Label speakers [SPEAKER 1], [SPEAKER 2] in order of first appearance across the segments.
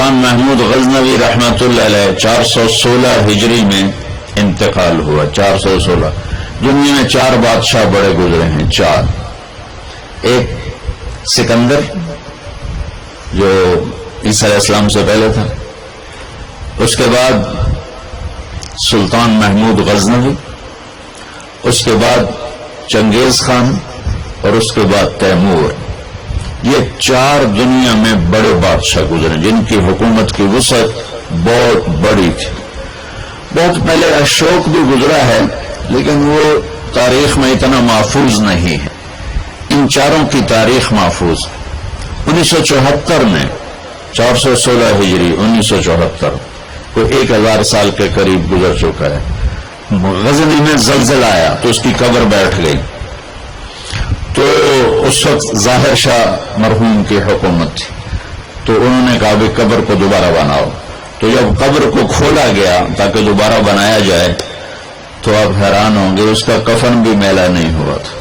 [SPEAKER 1] سلطان محمود غزنوی رحمۃ اللہ علیہ 416 ہجری میں انتقال ہوا. 416. دنیا میں 4 بادشاہ بڑے گزرے ہیں. 4. ایک سکندر جو عیسیٰ علیہ السلام سے پہلے تھا، اس کے بعد سلطان محمود غزنوی، اس کے بعد چنگیز خان، اور اس کے بعد تیمور. یہ 4 دنیا میں بڑے بادشاہ گزرے جن کی حکومت کی وسعت بہت بڑی تھی. بہت پہلے اشوک بھی گزرا ہے لیکن وہ تاریخ میں اتنا محفوظ نہیں ہے. ان 4 کی تاریخ محفوظ. 1974 میں 416 ہجری 1974 کو 1000 سال کے قریب گزر چکا ہے. غزنی میں زلزلہ آیا تو اس کی قبر بیٹھ گئی. تو اس وقت ظاہر شاہ مرحوم کی حکومت تھی، تو انہوں نے کہا کہ قبر کو دوبارہ بناؤ. تو جب قبر کو کھولا گیا تاکہ دوبارہ بنایا جائے تو آپ حیران ہوں گے، اس کا کفن بھی میلا نہیں ہوا تھا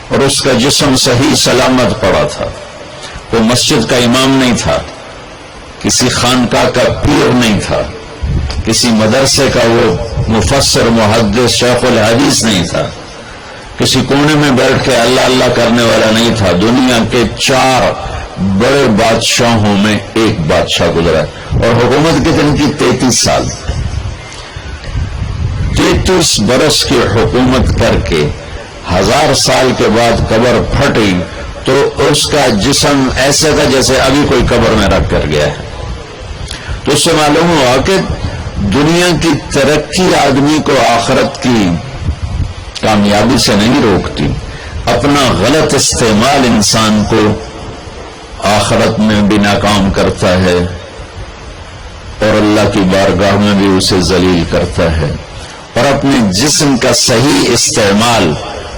[SPEAKER 1] اور اس کا جسم صحیح سلامت پڑا تھا. وہ مسجد کا امام نہیں تھا، کسی خانقاہ کا پیر نہیں تھا، کسی مدرسے کا وہ مفسر محدث شیخ الحدیث نہیں تھا، کسی کونے میں بیٹھ کے اللہ اللہ کرنے والا نہیں تھا. دنیا کے 4 بڑے بادشاہوں میں ایک بادشاہ گزرا اور حکومت کتنی کی 33 سال. 33 برس کی حکومت کر کے 1000 سال کے بعد قبر پھٹی تو اس کا جسم ایسے تھا جیسے ابھی کوئی قبر میں رکھ کر گیا ہے. تو اس سے معلوم ہوا کہ دنیا کی ترقی آدمی کو آخرت کی کامیابی سے نہیں روکتی، اپنا غلط استعمال انسان کو آخرت میں بھی ناکام کرتا ہے اور اللہ کی بارگاہ میں بھی اسے ذلیل کرتا ہے. اور اپنے جسم کا صحیح استعمال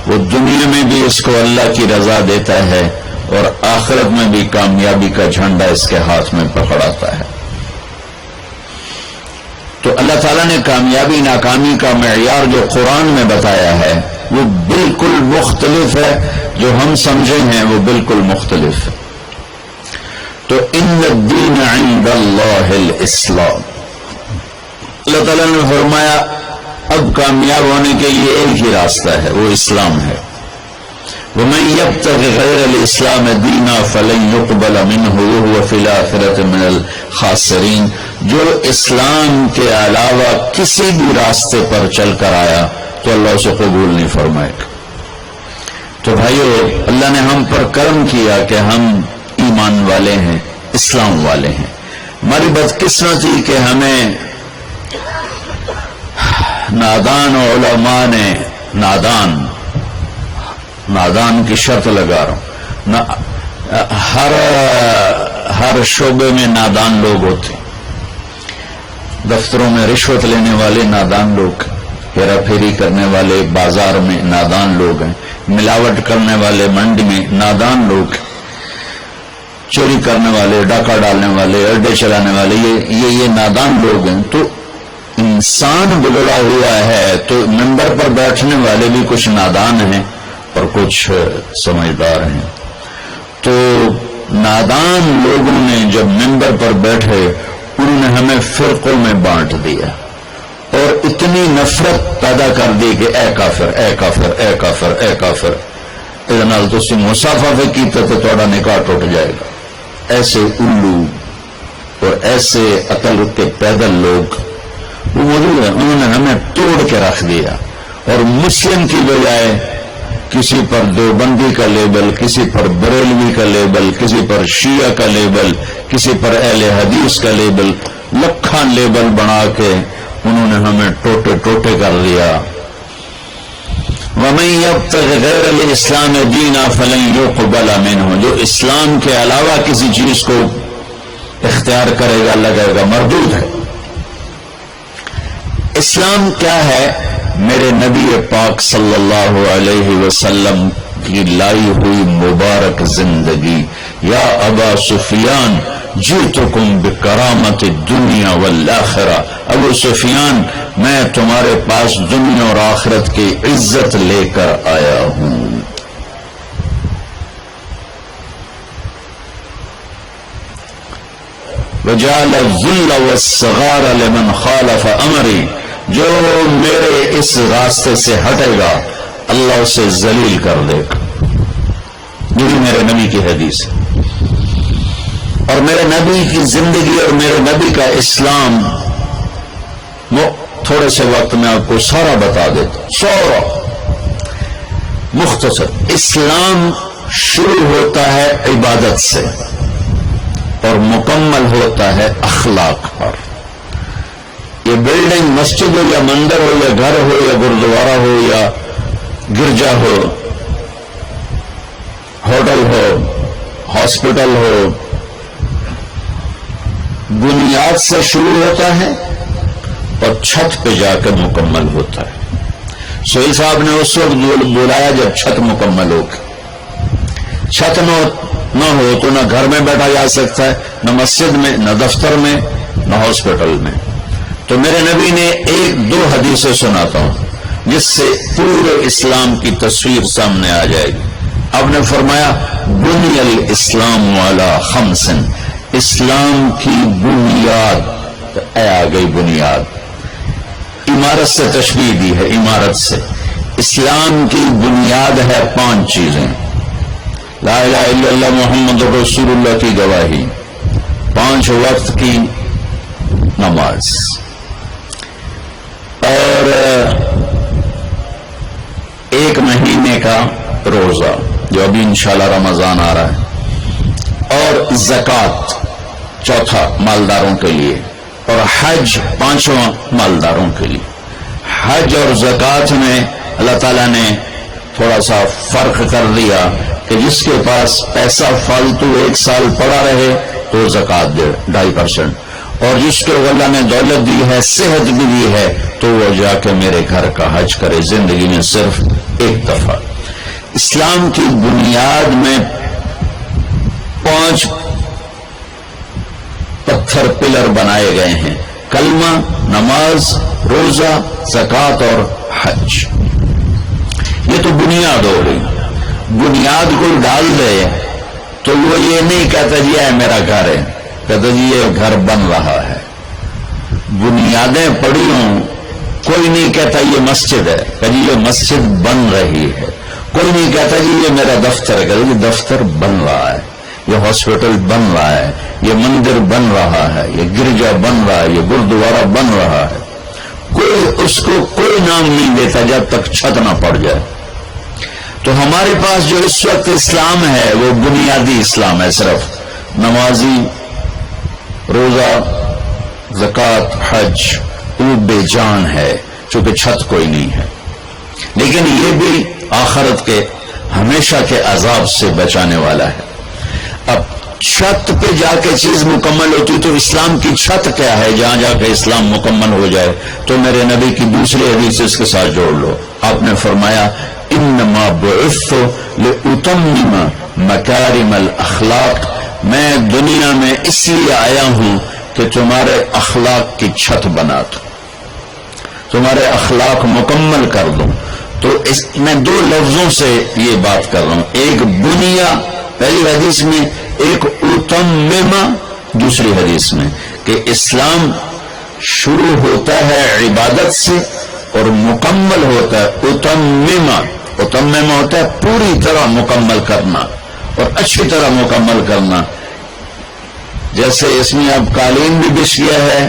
[SPEAKER 1] وہ دنیا میں بھی اس کو اللہ کی رضا دیتا ہے اور آخرت میں بھی کامیابی کا جھنڈا اس کے ہاتھ میں پکڑاتا ہے. تو اللہ تعالیٰ نے کامیابی ناکامی کا معیار جو قرآن میں بتایا ہے وہ بالکل مختلف ہے، جو ہم سمجھے ہیں وہ بالکل مختلف ہے. تو ان الدین عند اللہ الاسلام. اللہ تعالیٰ نے فرمایا اب کامیاب ہونے کے لیے ایک ہی راستہ ہے، وہ اسلام ہے. وَمَن يَبْتَغِ غَيْرَ الْإِسْلَامِ دِينًا فَلَن يُقْبَلَ مِنْهُ وَهُوَ فِي الْآخِرَةِ مِنَ الْخَاسِرِينَ. جو اسلام کے علاوہ کسی بھی راستے پر چل کر آیا تو اللہ اسے قبول نہیں فرمائے گا. تو بھائیو، اللہ نے ہم پر کرم کیا کہ ہم ایمان والے ہیں، اسلام والے ہیں. ہماری بدقسمتی کہ ہمیں نادان علماء نے نادان کی شرط لگا رہا ہوں، ہر شعبے میں نادان لوگ ہوتے. دفتروں میں رشوت لینے والے نادان لوگ، ہیرا پھیری کرنے والے بازار میں نادان لوگ ہیں، ملاوٹ کرنے والے منڈی میں نادان لوگ، چوری کرنے والے، ڈاکہ ڈالنے والے، اڈے چلانے والے، یہ نادان لوگ ہیں. تو انسان بگڑا ہوا ہے تو منبر پر بیٹھنے والے بھی کچھ نادان ہیں اور کچھ سمجھدار ہیں. تو نادان لوگوں نے جب منبر پر بیٹھے انہوں نے ہمیں فرقوں میں بانٹ دیا اور اتنی نفرت پیدا کر دی کہ اے کافر، اے کافر، اے کافر، اے کافر. اس نال تسی مصافحہ کیتے تو تہاڈا نکاح ٹوٹ جائے گا. ایسے الو اور ایسے عقل کے پیدل لوگ وہ موجود ہیں، انہوں نے ہمیں توڑ کے رکھ دیا. اور مسلم کی بجائے کسی پر دیوبندی کا لیبل، کسی پر بریلوی کا لیبل، کسی پر شیعہ کا لیبل، کسی پر اہل حدیث کا لیبل، لکھاں لیبل بنا کے انہوں نے ہمیں ٹوٹے ٹوٹے کر دیا. وَمَن يَبْتَغِ غَيْرَ الْإِسْلَامِ دِينًا فَلَن يُقْبَلَ مِنْهُ. جو اسلام کے علاوہ کسی چیز کو اختیار کرے گا اللہ کہے گا مردود ہے. اسلام کیا ہے؟ میرے نبی پاک صلی اللہ علیہ وسلم کی لائی ہوئی مبارک زندگی. یا ابا سفیان جئتکم بکرامت الدنیا والآخرہ. ابو سفیان، میں تمہارے پاس دنیا اور آخرت کی عزت لے کر آیا ہوں. وجعل الذل والصغار لمن خالف امری، جو میرے اس راستے سے ہٹے گا اللہ اسے ذلیل کر دے گا. یہ میرے نبی کی حدیث ہے. اور میرے نبی کی زندگی اور میرے نبی کا اسلام وہ تھوڑے سے وقت میں آپ کو سارا بتا دیتا ہوں. سارا مختصر. اسلام شروع ہوتا ہے عبادت سے اور مکمل ہوتا ہے اخلاق پر. یہ بلڈنگ مسجد ہو یا مندر ہو یا گھر ہو یا گرودوارا ہو یا گرجا ہو، ہوٹل ہو، ہاسپٹل ہو، بنیاد سے شروع ہوتا ہے اور چھت پہ جا کر مکمل ہوتا ہے. سہیل صاحب نے اس وقت بلایا جب چھت مکمل ہو گئی. چھت نہ ہو تو نہ گھر میں بیٹھا جا سکتا ہے، نہ مسجد میں، نہ دفتر میں، نہ ہاسپٹل میں. تو میرے نبی نے ایک دو حدیثیں سناتا ہوں جس سے پورے اسلام کی تصویر سامنے آ جائے گی. آپ نے فرمایا بنی الاسلام علی خمس، اسلام کی بنیاد، آ گئی بنیاد. عمارت سے تشبیہ دی ہے، عمارت سے. اسلام کی بنیاد ہے 5 چیزیں. لا الہ الا اللہ محمد رسول اللہ کی گواہی، 5 وقت کی نماز، اور 1 مہینے کا روزہ جو ابھی انشاءاللہ رمضان آ رہا ہے، اور زکوٰۃ 4 مالداروں کے لیے، اور حج 5واں مالداروں کے لیے. حج اور زکوٰۃ میں اللہ تعالیٰ نے تھوڑا سا فرق کر دیا کہ جس کے پاس پیسہ فالتو 1 سال پڑا رہے تو زکوٰۃ دے 2.5%، اور جس کو اللہ نے دولت دی ہے، صحت بھی دی ہے، تو وہ جا کے میرے گھر کا حج کرے زندگی میں صرف 1 دفعہ. اسلام کی بنیاد میں 5 پتھر پلر بنائے گئے ہیں: کلمہ، نماز، روزہ، زکوٰۃ اور حج. یہ تو بنیاد ہو گئی. بنیاد کو ڈال دے تو وہ یہ نہیں کہتا جی یہ میرا گھر ہے، کہتا جی یہ گھر بن رہا ہے. بنیادیں پڑی ہوں، کوئی نہیں کہتا یہ مسجد ہے، کہ جی یہ مسجد بن رہی ہے. کوئی نہیں کہتا جی یہ میرا دفتر ہے، کہتا یہ دفتر بن رہا ہے، یہ ہاسپٹل بن رہا ہے، یہ مندر بن رہا ہے، یہ گرجا بن رہا ہے، یہ گردوارا بن رہا ہے. کوئی اس کو کوئی نام نہیں دیتا جب تک چھت نہ پڑ جائے. تو ہمارے پاس جو اس وقت اسلام ہے وہ بنیادی اسلام ہے، صرف نمازی، روزہ، زکوٰۃ، حج، وہ بے جان ہے چونکہ چھت کوئی نہیں ہے. لیکن یہ بھی آخرت کے ہمیشہ کے عذاب سے بچانے والا ہے. اب چھت پہ جا کے چیز مکمل ہوتی تو اسلام کی چھت کیا ہے جہاں جا کے اسلام مکمل ہو جائے؟ تو میرے نبی کی دوسری حدیث اس کے ساتھ جوڑ لو. آپ نے فرمایا انما بعثت لاتمم مکارم الاخلاق، میں دنیا میں اس لیے آیا ہوں کہ تمہارے اخلاق کی چھت بنا دوں، تمہارے اخلاق مکمل کر دوں. تو میں 2 لفظوں سے یہ بات کر رہا ہوں، ایک بنیا پہلی حدیث میں، ایک اتممہ دوسری حدیث میں، کہ اسلام شروع ہوتا ہے عبادت سے اور مکمل ہوتا ہے اتممہ. اتممہ ہوتا ہے پوری طرح مکمل کرنا اور اچھی طرح مکمل کرنا. جیسے اس میں اب قالین بھی بچھ گیا ہے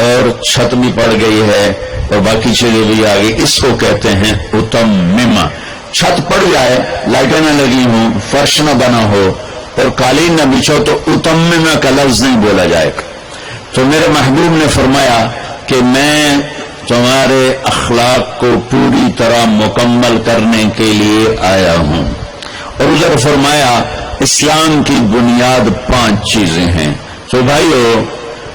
[SPEAKER 1] اور چھت بھی پڑ گئی ہے اور باقی چیزیں بھی آ گئی، اس کو کہتے ہیں اتممہ. چھت پڑ جائے، لائٹیں نہ لگی ہوں، فرش نہ بنا ہو اور قالین نہ بچھو تو اتممہ کا لفظ نہیں بولا جائے گا. تو میرے محبوب نے فرمایا کہ میں تمہارے اخلاق کو پوری طرح مکمل کرنے کے لیے آیا ہوں. اور ادھر فرمایا اسلام کی بنیاد 5 چیزیں ہیں. تو بھائیو،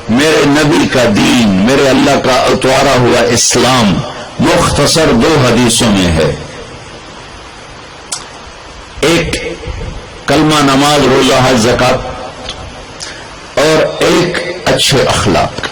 [SPEAKER 1] میرے نبی کا دین، میرے اللہ کا اتوارا ہوا اسلام مختصر 2 حدیثوں میں ہے. ایک کلمہ، نماز، روزہ، حج، زکوٰۃ، اور ایک اچھے اخلاق.